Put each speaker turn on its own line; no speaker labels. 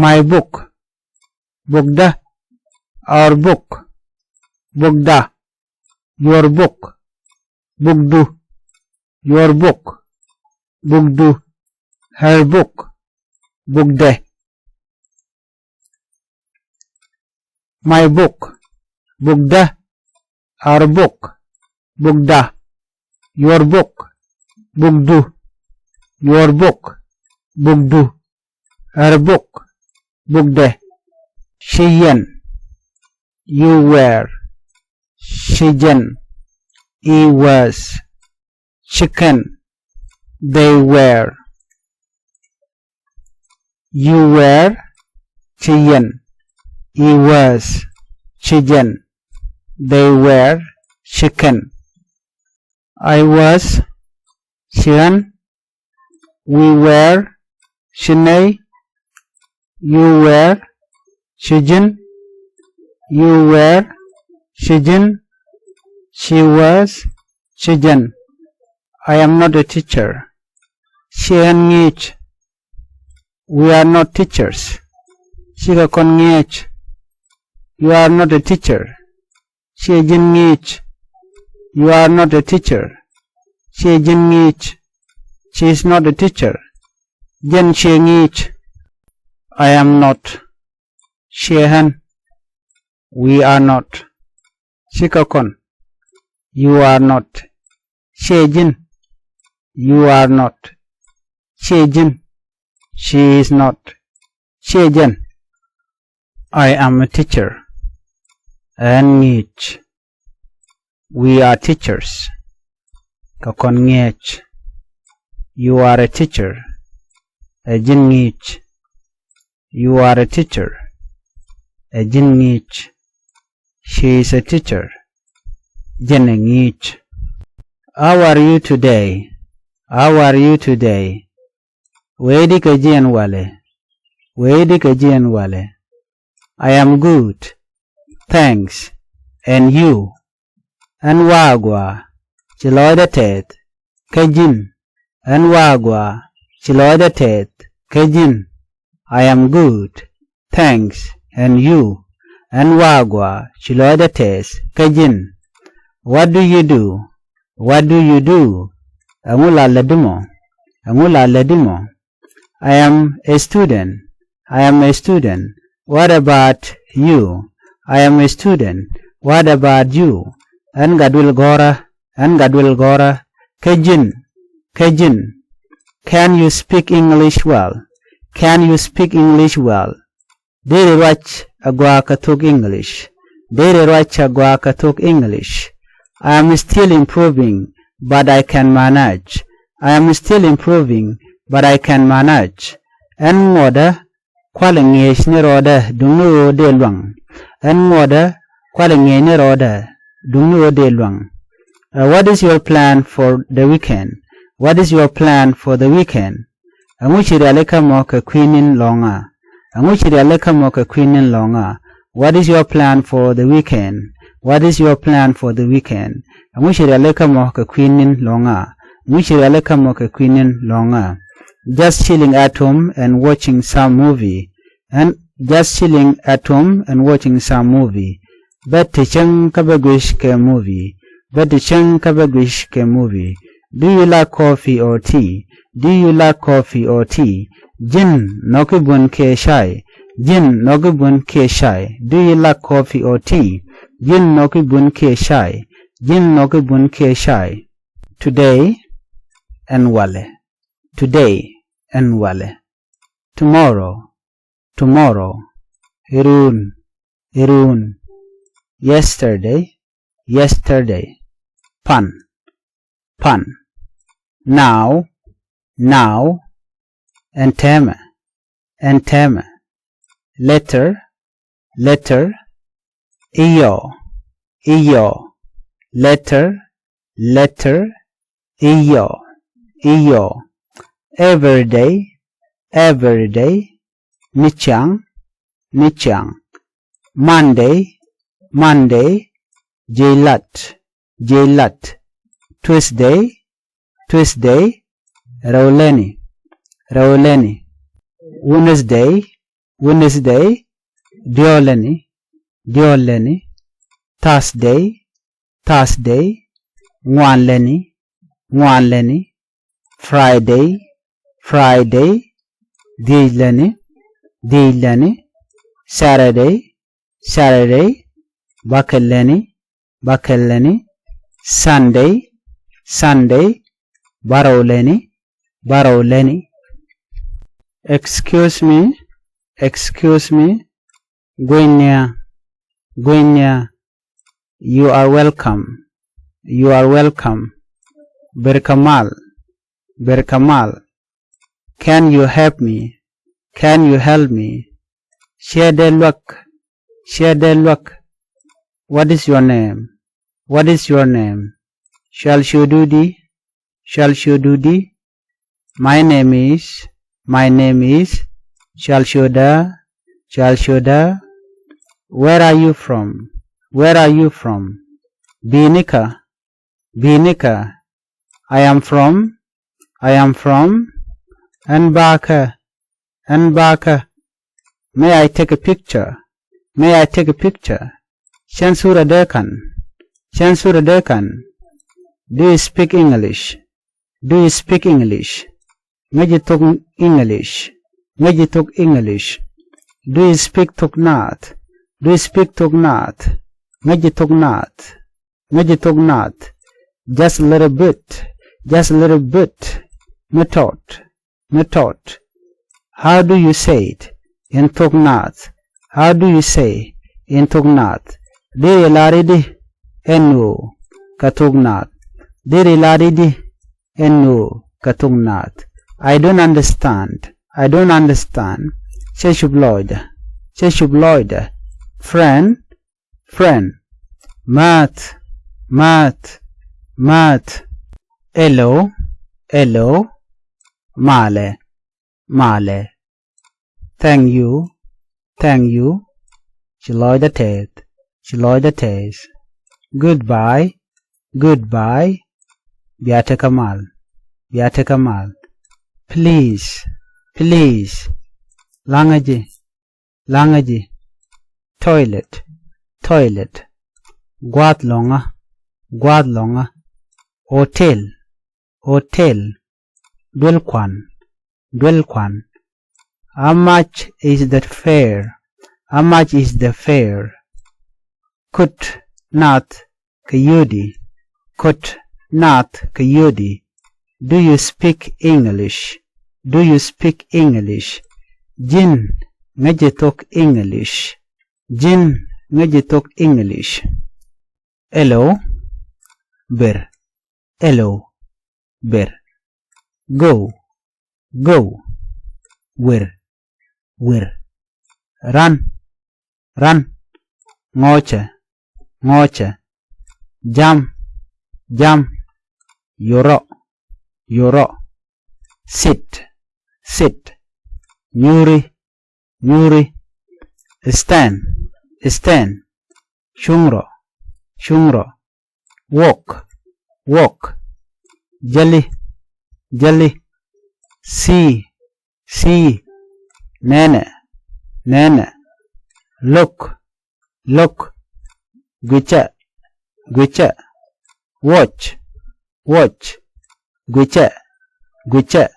My book. Bugda. Our book. Bugda. Your book. Bugdu. Your book. Bugdu. Her book. Bugde. My book. Bugda. Our book. Bugda. Your book. Bugdu. Your book. Bugdu. Her book. Bugde. Shiyen. You were. Shijen. He was. Chicken. They were. You were. Chiyen. He was. Chijen. They were. Chicken. I was. Chian. We were. Chinay. You were. Chijin. You were. Chijin. She was. Chijan. I am not a teacher. Chian ngich. We are not teachers. Chiga kon ngich. You are not a teacher. Chijin ngich. You are not a teacher. Chijin ngich. She is not a teacher. Jen she ngich. I am not. Shehan. We are not. Shikakon. You are not. Shejin. You are not. Shejin. She is not. Shejan. I am a teacher. And ngich. We are teachers. Kakon ngich. You are a teacher. Ejin ngich. You are a teacher. Ejin ngich. She is a teacher. Jen ngich. How are you today? How are you today? Wedi kajian wale. Wedi kajian wale. I am good. Thanks. And you? And wagwa. Chiloida tet. Kajin. And wagwa. Chiloida tet. Kajin. I am good. Thanks. And you? And wagwa. Chiloida tet. Kajin. What do you do? What do you do? Angula ledimo. Angula ledimo. I am a student. I am a student. What about you? I am a student. What about you? Angadwil gora. Angadwil gora. Kajin. Kajin. Can you speak English well? Can you speak English well? Dere rach agwa katuk English. Dere rach agwa katuk English. I am still improving, but I can manage. I am still improving, but I can manage. En ngoda kwalengesh ni roda dungu de luang. En ngoda kwalengesh ni roda dungu de luang. What is your plan for the weekend? What is your plan for the weekend? Anguchiri aleka moka queenin longa. Anguchiri aleka moka queenin longa. What is your plan for the weekend? What is your plan for the weekend? Anguchiri aleka moka queenin longa. Anguchiri aleka moka queenin longa. Just chilling at home and watching some movie. And just chilling at home and watching some movie. Betty chang kabagwish ke movie. Betty chang kabagwish ke movie. Do you like coffee or tea? Do you like coffee or tea? Jin nokubun ke shai. Jin nokubun ke shai. Do you like coffee or tea? Jin nokubun ke shai. Jin nokubun ke shai. Today and wale. Today and wale. Tomorrow. Tomorrow. Irun. Irun. Yesterday. Yesterday. Pan. Pan. Now. Now. Antema. Antema. Letter. Letter. Iyo. Iyo. Letter. Letter. Iyo. Iyo. Every day. Every day. Nichang. Nichang. Monday. Monday. Jailat. Jailat. Tuesday. Tuesday. Rauleni. Rauleni. Wednesday. Wednesday, dioleni, dioleni, Thursday, Thursday, ngwanleni, ngwanleni, Friday, Friday, diileni, diileni, Saturday, Saturday, bakelleni, bakelleni, Sunday, Sunday, barowleni, barowleni. Excuse me, excuse me, Gwinya, Gwinya, you are welcome, you are welcome. Berkamal, Berkamal, can you help me, can you help me? Shedelwak, Shedelwak, what is your name, what is your name? Shalshududi, Shalshududi, my name is Shalshuda, Shalshuda. Where are you from? Where are you from? Binika, Binika. I am from Nbaka, Nbaka. May I take a picture? May I take a picture? Shansura Dekan, Shansura Dekan. Do you speak English? Do you speak English? Ngaji talk English. Ngaji talk English. Do you speak Thok Nath? Do you speak Thok Nath? Ngaji Thok Nath. Ngaji Thok Nath. Just a little bit. Just a little bit. Method. Method. How do you say it in Thok Nath? How do you say in Thok Nath? Diri laridi enu ka Thok Nath. Diri laridi enu ka Thok Nath. I don't understand. I don't understand. Sheshubloid. Sheshubloid. Friend. Friend. Math. Math. Math. Hello. Hello. Male. Male. Thank you. Thank you. Chiloida Ted. Chiloida Tes. Goodbye. Goodbye. Biate Kamal. Biate Kamal. Please. Please. Langaji. Langaji. Toilet. Toilet. Guadlonga. Guadlonga. Hotel. Hotel. Dwelkwan. Dwelkwan. How much is that fare? How much is the fare? Kut Nath Kayudi. Kut Nath Kayudi. Do you speak English? Do you speak English? Jin ngaji talk English. Jin ngaji talk English. Hello. Ber. Hello. Ber. Go. Go. Where. Where. Run. Run. Ngocha. Ngocha. Jump. Jump. Yoro. Yoro. Sit. Sit. Nyuri. Nyuri. Stand. Stand. Shungro. Shungro. Walk. Walk. Jelly. Jelly. See. See. Nene. Nene. Look. Look. Gucha. Gucha. Watch. Watch. Gucha. Gucha.